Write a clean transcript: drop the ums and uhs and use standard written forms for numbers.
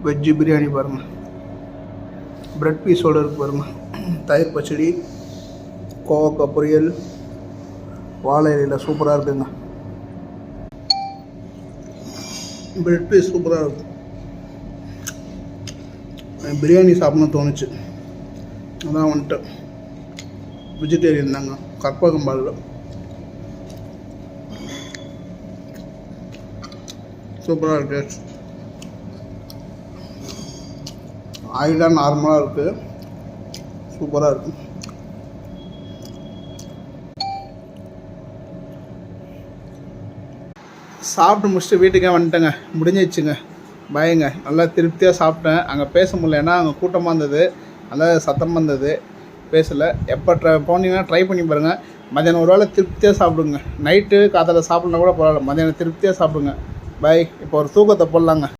Veg biryani பாருங்கள், bread பீஸோடு இருக்குது பாருங்கள், தயிர் பச்சடி, கோவக்காய் பொரியல், வாழை இலையில் சூப்பராக இருக்குங்க. ப்ரெட் பீஸ் சூப்பராக இருக்குது. பிரியாணி சாப்பிட்ணுன்னு தோணுச்சு, அதான் வந்துட்டு வெஜிடேரியன் தாங்க. கற்பகம்பாலில் சூப்பராக இருக்குது. ஆயிலாக நார்மலாக இருக்குது, சூப்பராக இருக்குது. சாப்பிட்டு முடிச்சுட்டு வீட்டுக்கே வந்துட்டேங்க, முடிஞ்சிடுச்சுங்க. பயங்க நல்லா திருப்தியாக சாப்பிட்டேன். அங்கே பேச முடியல, ஏன்னா அங்கே கூட்டமாக இருந்தது, நல்லா சத்தமாக இருந்தது, பேசலை. எப்போ போனீங்கன்னா ட்ரை பண்ணி பாருங்கள். மதியானம் ஒரு வேளை திருப்தியாக சாப்பிடுங்க. நைட்டு காத்தால சாப்பிட்னா கூட பரவாயில்ல, மதியானம் திருப்தியாக சாப்பிடுங்க. பாய். இப்போ ஒரு தூக்கத்தை போடலாங்க.